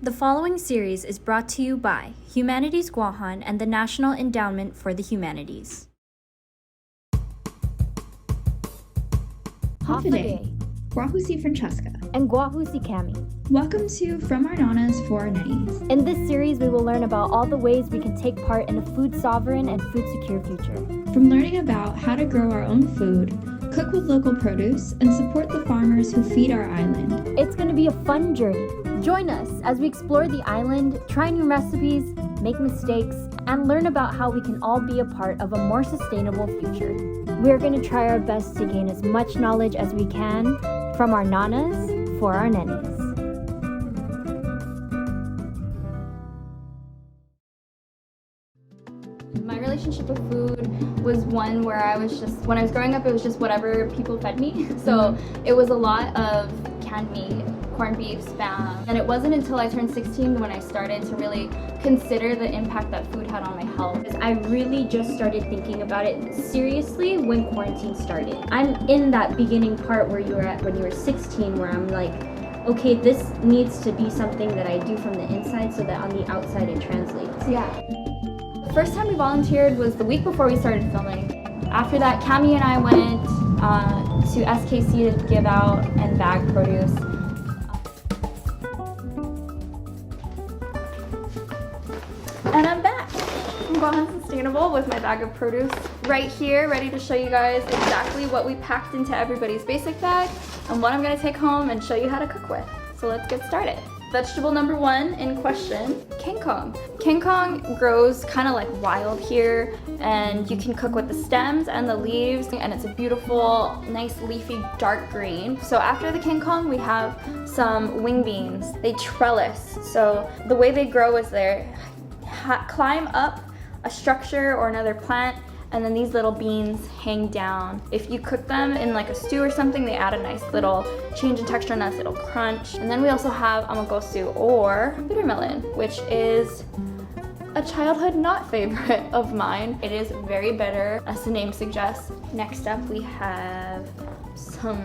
The following series is brought to you by Humanities Guåhan and the National Endowment for the Humanities. Today, Guahu Franceska. and Guahu Cami. Welcome to From Our Nånas for Our Nenis. In this series, we will learn about all the ways we can take part in a food sovereign and food secure future. From learning about how to grow our own food, cook with local produce, and support the farmers who feed our island. It's going to be a fun journey. Join us as we explore the island, try new recipes, make mistakes, and learn about how we can all be a part of a more sustainable future. We're going to try our best to gain as much knowledge as we can from our Nånas for our Nenis. My relationship with food was one where when I was growing up, it was just whatever people fed me. So it was a lot of canned meat, corned beef, spam. And it wasn't until I turned 16 when I started to really consider the impact that food had on my health. I really just started thinking about it seriously when quarantine started. I'm in that beginning part where you were at when you were 16, where I'm like, okay, this needs to be something that I do from the inside so that on the outside it translates. Yeah. The first time we volunteered was the week before we started filming. After that, Cami and I went to SKC to give out and bag produce. And I'm back from Guåhan Sustainable with my bag of produce right here, ready to show you guys exactly what we packed into everybody's basic bag and what I'm gonna take home and show you how to cook with. So let's get started. Vegetable number one in question, kangkong. Kangkong grows kind of like wild here, and you can cook with the stems and the leaves, and it's a beautiful, nice leafy dark green. So after the kangkong, we have some wing beans. They trellis. So the way they grow is they climb up a structure or another plant, and then these little beans hang down. If you cook them in like a stew or something, they add a nice little change in texture, nice little crunch. And then we also have amagosu, or bitter melon, which is a childhood not favorite of mine. It is very bitter, as the name suggests. Next up, we have some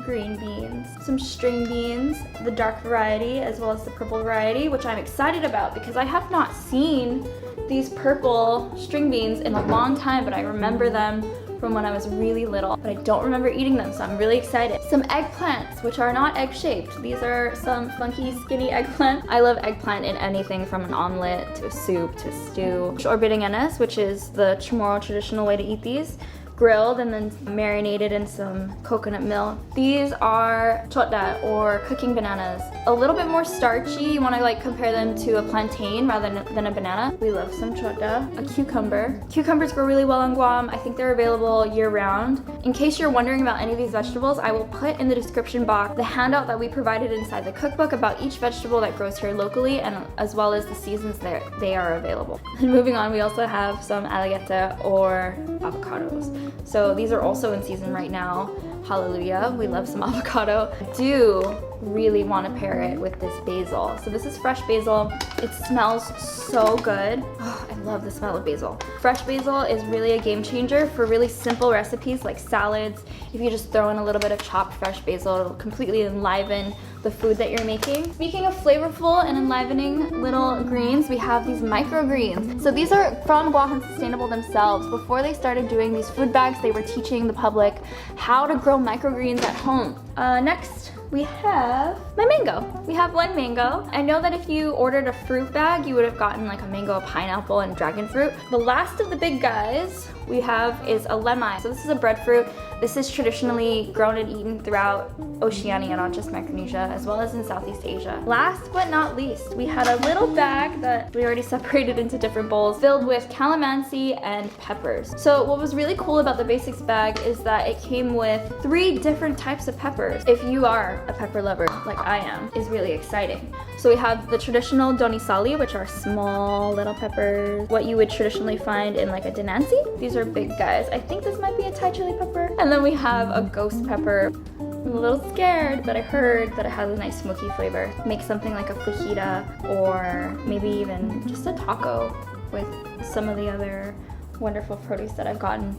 green beans, some string beans, the dark variety as well as the purple variety, which I'm excited about because I have not seen these purple string beans in a long time, but I remember them from when I was really little, but I don't remember eating them, so I'm really excited. Some eggplants, which are not egg-shaped. These are some funky, skinny eggplant. I love eggplant in anything from an omelet to a soup to a stew. Or Nenis, which is the Chamorro traditional way to eat these. Grilled and then marinated in some coconut milk. These are chotda, or cooking bananas. A little bit more starchy. You want to like compare them to a plantain rather than a banana. We love some chotda. A cucumber. Cucumbers grow really well on Guam. I think they're available year round. In case you're wondering about any of these vegetables, I will put in the description box the handout that we provided inside the cookbook about each vegetable that grows here locally, and as well as the seasons they are available. And moving on, we also have some alligator or avocados. So these are also in season right now. Hallelujah, we love some avocado. I do really want to pair it with this basil. So this is fresh basil. It smells so good. Oh, I love the smell of basil. Fresh basil is really a game changer for really simple recipes like salads. If you just throw in a little bit of chopped fresh basil, it'll completely enliven the food that you're making. Speaking of flavorful and enlivening little greens, we have these microgreens. So these are from Guåhan Sustainable themselves. Before they started doing these food bags, they were teaching the public how to grow microgreens at home. Next, we have my mango. We have one mango. I know that if you ordered a fruit bag, you would have gotten like a mango, a pineapple, and dragon fruit. The last of the big guys we have is a lemai. So this is a breadfruit. This is traditionally grown and eaten throughout Oceania, not just Micronesia, as well as in Southeast Asia. Last but not least, we had a little bag that we already separated into different bowls filled with calamansi and peppers. So what was really cool about the basics bag is that it came with 3 different types of peppers. If you are a pepper lover like I am, is really exciting. So we have the traditional donisali, which are small little peppers, what you would traditionally find in like a denansi. These are big guys. I think this might be a Thai chili pepper. And then we have a ghost pepper. I'm a little scared, but I heard that it has a nice smoky flavor. Make something like a fajita, or maybe even just a taco with some of the other wonderful produce that I've gotten.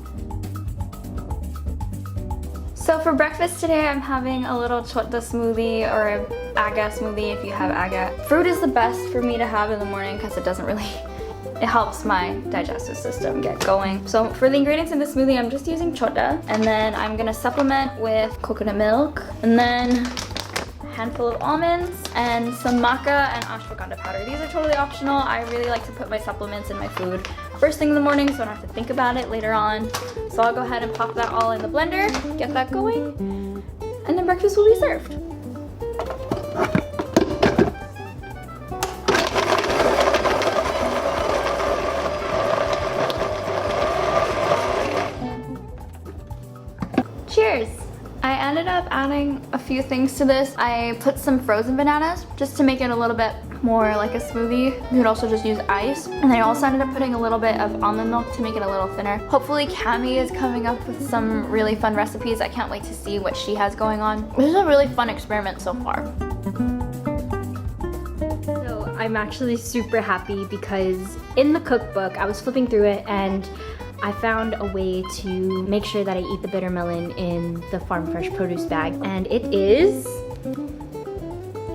So for breakfast today, I'm having a little chota smoothie or a aga smoothie if you have aga. Fruit is the best for me to have in the morning because it doesn't really, it helps my digestive system get going. So for the ingredients in the smoothie, I'm just using chota, and then I'm gonna supplement with coconut milk, and then handful of almonds and some maca and ashwagandha powder. These are totally optional. I really like to put my supplements in my food first thing in the morning so I don't have to think about it later on. So I'll go ahead and pop that all in the blender, get that going, and then breakfast will be served. Cheers! I ended up adding a few things to this. I put some frozen bananas just to make it a little bit more like a smoothie. You could also just use ice. And then I also ended up putting a little bit of almond milk to make it a little thinner. Hopefully Cami is coming up with some really fun recipes. I can't wait to see what she has going on. This is a really fun experiment so far. So I'm actually super happy because in the cookbook, I was flipping through it and I found a way to make sure that I eat the bitter melon in the farm fresh produce bag, and it is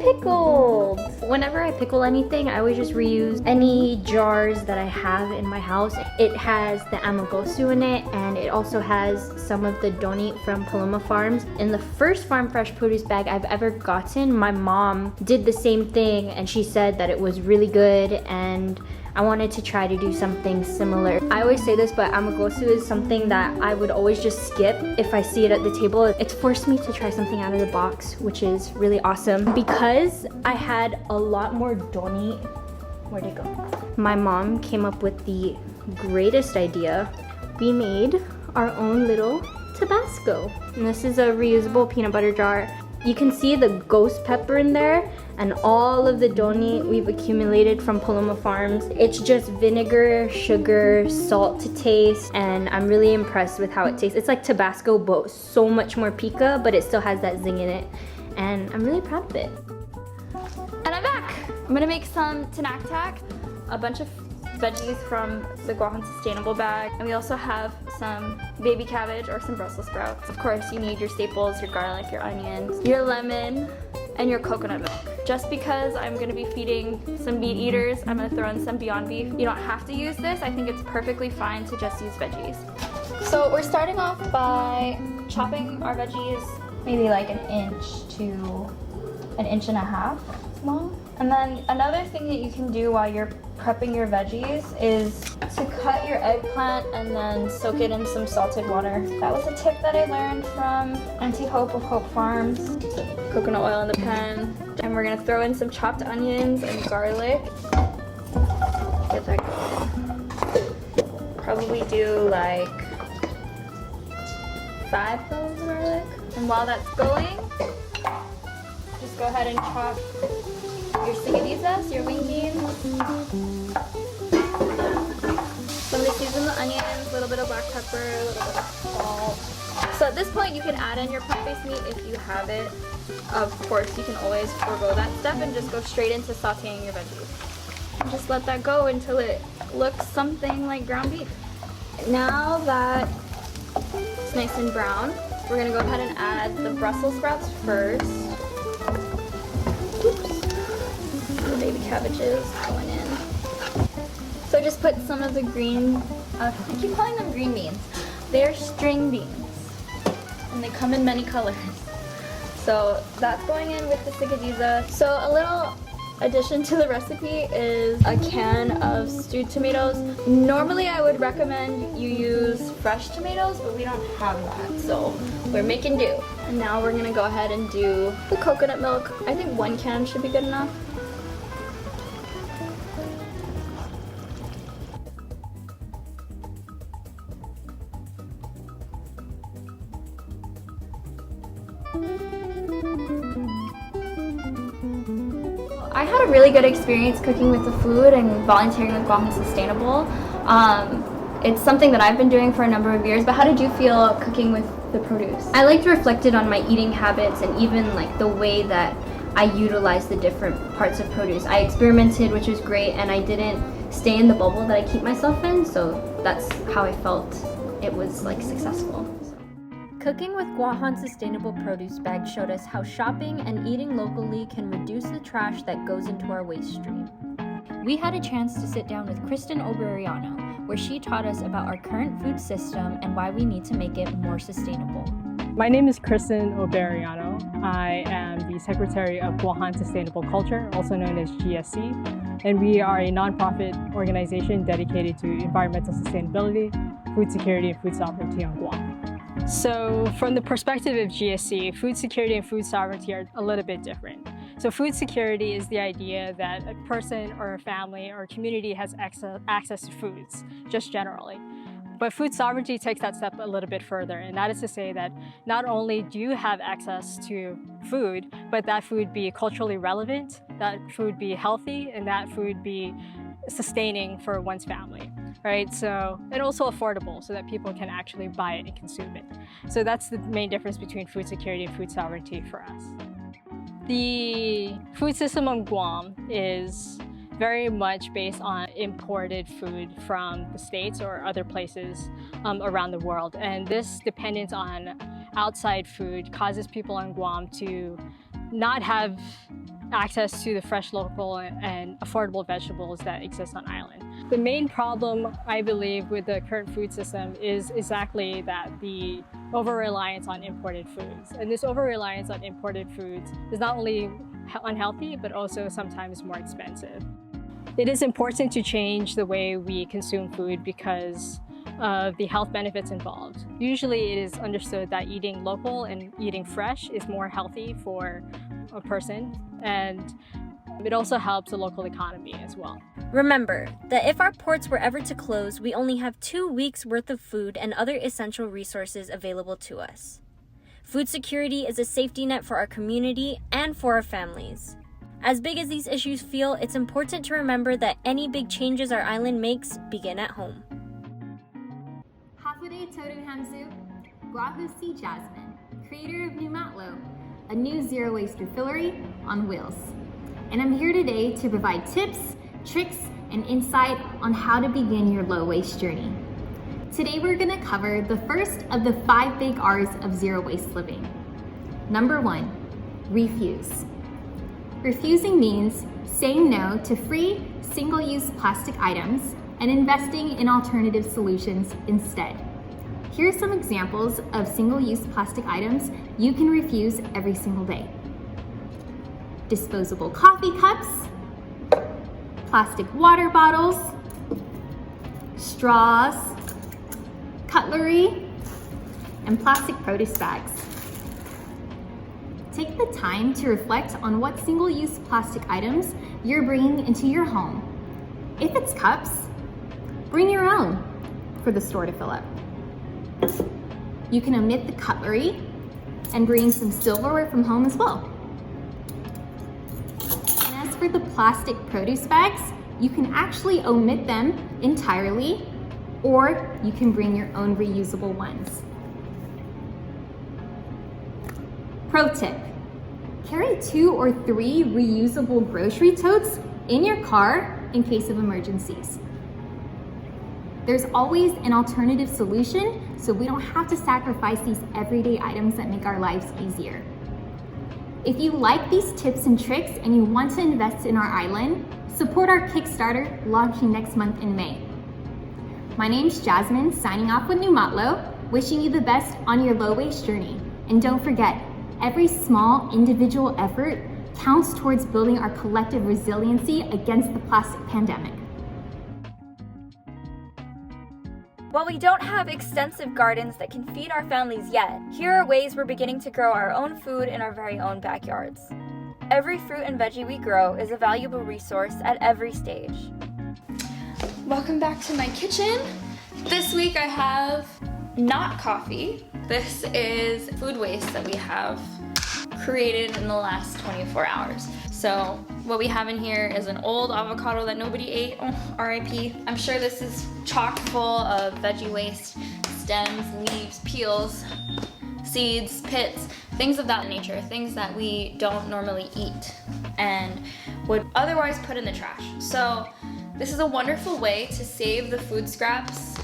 pickled. Whenever I pickle anything, I always just reuse any jars that I have in my house. It has the amagosu in it, and it also has some of the doni from Paloma Farms. In the first farm fresh produce bag I've ever gotten, my mom did the same thing, and she said that it was really good, and I wanted to try to do something similar. I always say this, but amagosu is something that I would always just skip if I see it at the table. It's forced me to try something out of the box, which is really awesome. Because I had a lot more doni, where'd it go? My mom came up with the greatest idea. We made our own little Tabasco. And this is a reusable peanut butter jar. You can see the ghost pepper in there and all of the doni we've accumulated from Paloma Farms. It's just vinegar, sugar, salt to taste, and I'm really impressed with how it tastes. It's like Tabasco, but so much more pica, but it still has that zing in it. And I'm really proud of it. And I'm back! I'm gonna make some tinaktak, a bunch of veggies from the Guåhan sustainable bag, and we also have some baby cabbage or some Brussels sprouts. Of course, you need your staples, your garlic, your onions, your lemon, and your coconut milk. Just because I'm gonna be feeding some meat eaters, I'm gonna throw in some Beyond Beef. You don't have to use this. I think it's perfectly fine to just use veggies. So we're starting off by chopping our veggies maybe like 1 inch to 1.5 inches long. And then another thing that you can do while you're prepping your veggies is to cut your eggplant and then soak it in some salted water. That was a tip that I learned from Auntie Hope of Hope Farms. Coconut oil in the pan. And we're gonna throw in some chopped onions and garlic. Get that going. Probably do like 5 cloves of garlic. And while that's going, just go ahead and chop your cigadizas, your wing beans. So I'm going to season the onions, a little bit of black pepper, a little bit of salt. So at this point you can add in your plant-based meat if you have it. Of course, you can always forego that step and just go straight into sauteing your veggies. And just let that go until it looks something like ground beef. Now that it's nice and brown, we're going to go ahead and add the Brussels sprouts first. The baby cabbages going in. So just put some of the green, I keep calling them green beans. They're string beans, and they come in many colors. So that's going in with the sigadiza. So a little addition to the recipe is a can of stewed tomatoes. Normally I would recommend you use fresh tomatoes, but we don't have that, so we're making do. And now we're gonna go ahead and do the coconut milk. I think 1 can should be good enough. I had a really good experience cooking with the food and volunteering with Guåhan Sustainable. It's something that I've been doing for a number of years, but how did you feel cooking with the produce? I liked reflected on my eating habits and even like the way that I utilized the different parts of produce. I experimented, which was great, and I didn't stay in the bubble that I keep myself in, so that's how I felt it was like successful. Cooking with Guåhan sustainable produce bag showed us how shopping and eating locally can reduce the trash that goes into our waste stream. We had a chance to sit down with Kristen Oberiano, where she taught us about our current food system and why we need to make it more sustainable. My name is Kristen Oberiano. I am the Secretary of Guåhan Sustainable Culture, also known as GSC, and we are a nonprofit organization dedicated to environmental sustainability, food security, and food sovereignty on Guam. So from the perspective of GSC, food security and food sovereignty are a little bit different. So food security is the idea that a person or a family or a community has access to foods, just generally. But food sovereignty takes that step a little bit further, and that is to say that not only do you have access to food, but that food be culturally relevant, that food be healthy, and that food be sustaining for one's family, right? So, and also affordable so that people can actually buy it and consume it. So that's the main difference between food security and food sovereignty for us. The food system on Guam is very much based on imported food from the States or other places around the world. And this dependence on outside food causes people on Guam to not have access to the fresh, local, and affordable vegetables that exist on island. The main problem, I believe, with the current food system is exactly that, the over-reliance on imported foods. And this over-reliance on imported foods is not only unhealthy, but also sometimes more expensive. It is important to change the way we consume food because of the health benefits involved. Usually it is understood that eating local and eating fresh is more healthy for a person, and it also helps the local economy as well. Remember that if our ports were ever to close, we only have 2 weeks worth of food and other essential resources available to us. Food security is a safety net for our community and for our families. As big as these issues feel, it's important to remember that any big changes our island makes begin at home. Hafude Todu Hamsu, Guahu C. Jasmine, creator of New Matlo, a new zero-waste refillery on wheels. And I'm here today to provide tips, tricks, and insight on how to begin your low-waste journey. Today we're going to cover the first of the 5 big R's of zero-waste living. Number 1, refuse. Refusing means saying no to free, single-use plastic items and investing in alternative solutions instead. Here are some examples of single-use plastic items you can refuse every single day. Disposable coffee cups, plastic water bottles, straws, cutlery, and plastic produce bags. Take the time to reflect on what single-use plastic items you're bringing into your home. If it's cups, bring your own for the store to fill up. You can omit the cutlery and bring some silverware from home as well. And as for the plastic produce bags, you can actually omit them entirely, or you can bring your own reusable ones. Pro tip, carry 2 or 3 reusable grocery totes in your car in case of emergencies. There's always an alternative solution, so we don't have to sacrifice these everyday items that make our lives easier. If you like these tips and tricks and you want to invest in our island, support our Kickstarter launching next month in May. My name's Jasmine, signing off with New Matlo, wishing you the best on your low-waste journey. And don't forget, every small individual effort counts towards building our collective resiliency against the plastic pandemic. While we don't have extensive gardens that can feed our families yet, here are ways we're beginning to grow our own food in our very own backyards. Every fruit and veggie we grow is a valuable resource at every stage. Welcome back to my kitchen. This week I have not coffee. This is food waste that we have created in the last 24 hours. So what we have in here is an old avocado that nobody ate, RIP. I'm sure this is chock full of veggie waste, stems, leaves, peels, seeds, pits, things of that nature, things that we don't normally eat and would otherwise put in the trash. So this is a wonderful way to save the food scraps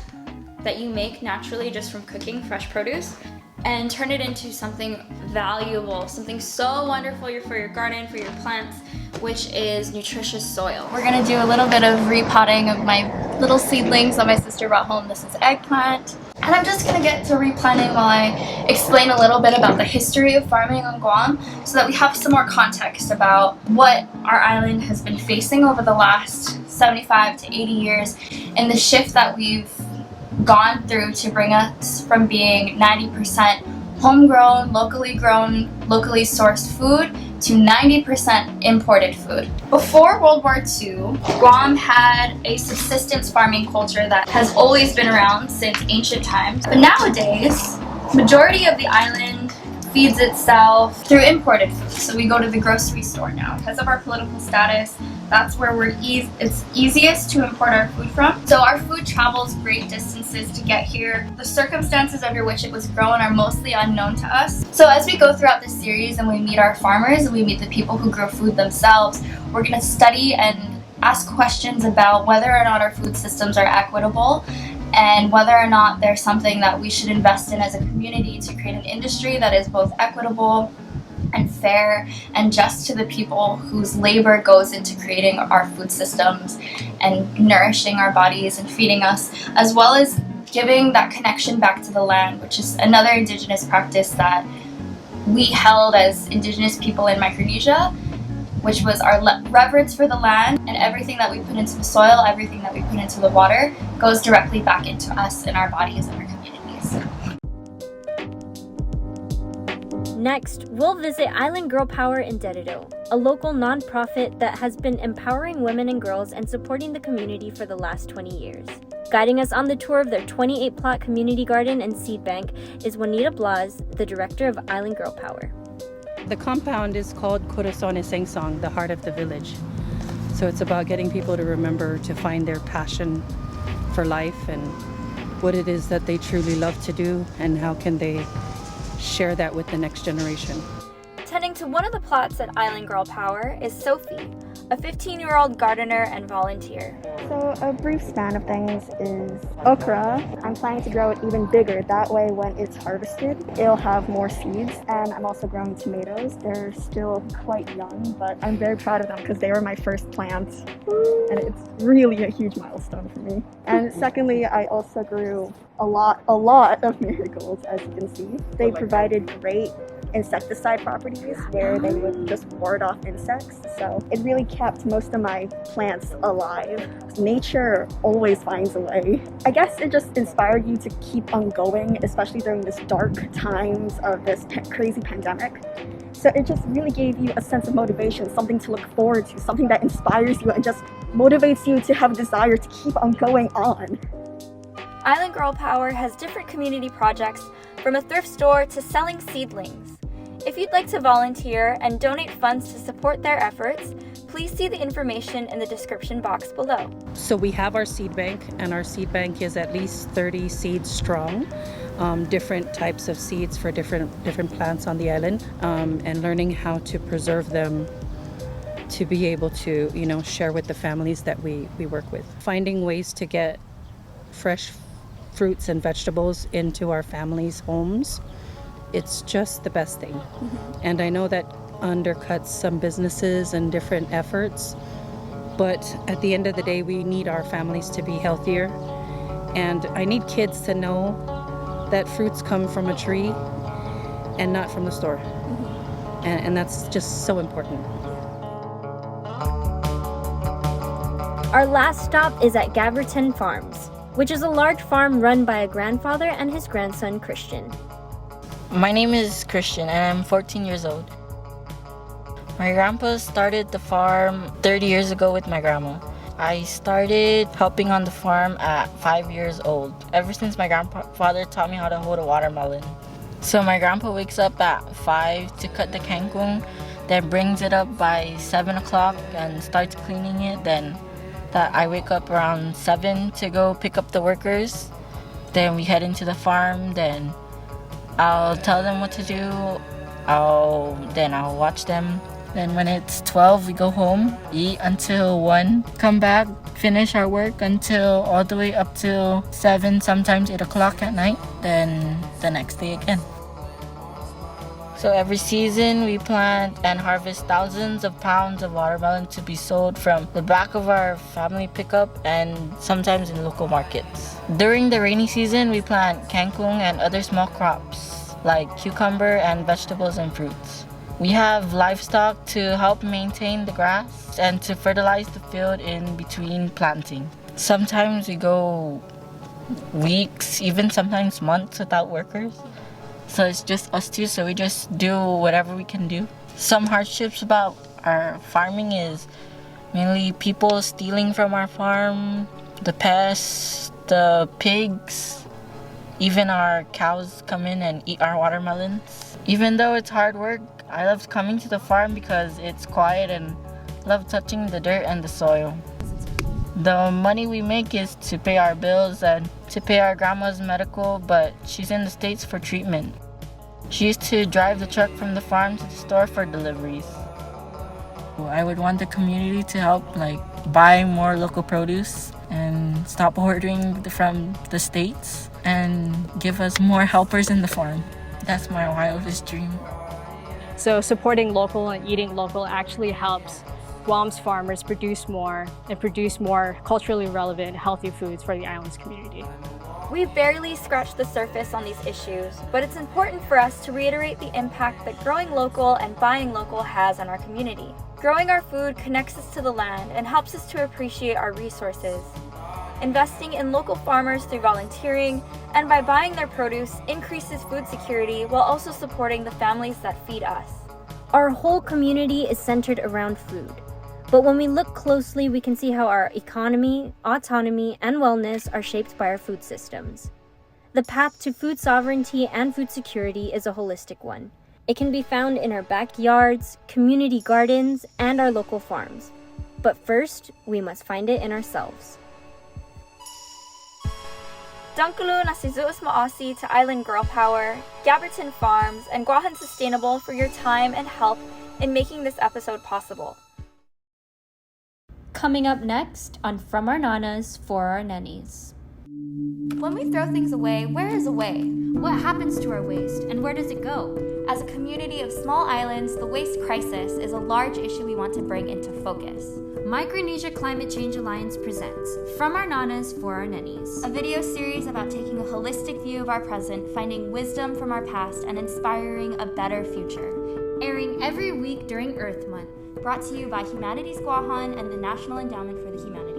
that you make naturally just from cooking fresh produce and turn it into something valuable, something so wonderful for your garden, for your plants, which is nutritious soil. We're gonna do a little bit of repotting of my little seedlings that my sister brought home. This is eggplant. And I'm just gonna get to replanting while I explain a little bit about the history of farming on Guam so that we have some more context about what our island has been facing over the last 75 to 80 years and the shift that we've gone through to bring us from being 90% homegrown, locally sourced food to 90% imported food. Before World War II, Guam had a subsistence farming culture that has always been around since ancient times. But nowadays, majority of the island feeds itself through imported food. So we go to the grocery store now. Because of our political status, that's where it's easiest to import our food from. So our food travels great distances to get here. The circumstances under which it was grown are mostly unknown to us. So as we go throughout this series and we meet our farmers and we meet the people who grow food themselves, we're gonna study and ask questions about whether or not our food systems are equitable and whether or not there's something that we should invest in as a community to create an industry that is both equitable and fair and just to the people whose labor goes into creating our food systems and nourishing our bodies and feeding us, as well as giving that connection back to the land, which is another Indigenous practice that we held as Indigenous people in Micronesia, which was our reverence for the land, and everything that we put into the soil, everything that we put into the water goes directly back into us and our bodies and our communities. Next, we'll visit Island Girl Power in Dededo, a local nonprofit that has been empowering women and girls and supporting the community for the last 20 years. Guiding us on the tour of their 28-plot community garden and seed bank is Juanita Blas, the director of Island Girl Power. The compound is called Corazon y Singsong, the heart of the village. So it's about getting people to remember to find their passion for life and what it is that they truly love to do and how can they share that with the next generation. Tending to one of the plots at Island Girl Power is Sophie, a 15-year-old gardener and volunteer. So a brief span of things is okra. I'm planning to grow it even bigger. That way when it's harvested, it'll have more seeds. And I'm also growing tomatoes. They're still quite young, but I'm very proud of them because they were my first plants. And it's really a huge milestone for me. And secondly, I also grew a lot of marigolds, as you can see. They provided great insecticide properties where they would just ward off insects. So it really kept most of my plants alive. Nature always finds a way. I guess it just inspired you to keep on going, especially during this dark times of this crazy pandemic. So it just really gave you a sense of motivation, something to look forward to, something that inspires you and just motivates you to have a desire to keep on going on. Island Girl Power has different community projects, from a thrift store to selling seedlings. If you'd like to volunteer and donate funds to support their efforts, please see the information in the description box below. So we have our seed bank, and our seed bank is at least 30 seeds strong. Different types of seeds for different plants on the island, and learning how to preserve them to be able to, share with the families that we work with. Finding ways to get fresh fruits and vegetables into our families' homes, it's just the best thing. And I know that undercuts some businesses and different efforts, but at the end of the day, we need our families to be healthier. And I need kids to know that fruits come from a tree and not from the store. And that's just so important. Our last stop is at Gaverton Farms, which is a large farm run by a grandfather and his grandson, Christian. My name is Christian and I'm 14 years old. My grandpa started the farm 30 years ago with my grandma. I started helping on the farm at 5 years old, ever since my grandfather taught me how to hold a watermelon. So my grandpa wakes up at 5 to cut the kangkong, then brings it up by 7 o'clock and starts cleaning it. Then that I wake up around 7 to go pick up the workers. Then we head into the farm, then I'll tell them what to do. Then I'll watch them. Then when it's 12, we go home, eat until 1, come back, finish our work until all the way up till 7, sometimes 8 o'clock at night. Then the next day again. So every season we plant and harvest thousands of pounds of watermelon to be sold from the back of our family pickup and sometimes in local markets. During the rainy season, we plant kangkung and other small crops like cucumber and vegetables and fruits. We have livestock to help maintain the grass and to fertilize the field in between planting. Sometimes we go weeks, even sometimes months without workers. So it's just us two, so we just do whatever we can do. Some hardships about our farming is mainly people stealing from our farm, the pests, the pigs, even our cows come in and eat our watermelons. Even though it's hard work, I love coming to the farm because it's quiet and love touching the dirt and the soil. The money we make is to pay our bills and to pay our grandma's medical, but she's in the States for treatment. She used to drive the truck from the farm to the store for deliveries. I would want the community to help buy more local produce and stop ordering from the States and give us more helpers in the farm. That's my wildest dream. So supporting local and eating local actually helps Guam's farmers produce more culturally relevant, healthy foods for the island's community. We've barely scratched the surface on these issues, but it's important for us to reiterate the impact that growing local and buying local has on our community. Growing our food connects us to the land and helps us to appreciate our resources. Investing in local farmers through volunteering and by buying their produce increases food security while also supporting the families that feed us. Our whole community is centered around food. But when we look closely, we can see how our economy, autonomy, and wellness are shaped by our food systems. The path to food sovereignty and food security is a holistic one. It can be found in our backyards, community gardens, and our local farms. But first, we must find it in ourselves. Dunkulu na si Zeus Maasi to Island Girl Power, Gabberton Farms, and Guåhan Sustainable for your time and help in making this episode possible. Coming up next on From Our Nånas for Our Nenis. When we throw things away, where is away? What happens to our waste and where does it go? As a community of small islands, the waste crisis is a large issue we want to bring into focus. Micronesia Climate Change Alliance presents From Our Nånas for Our Nenis, A video series about taking a holistic view of our present, finding wisdom from our past, and inspiring a better future. airing every week during Earth Month. Brought to you by Humanities Guåhan and the National Endowment for the Humanities.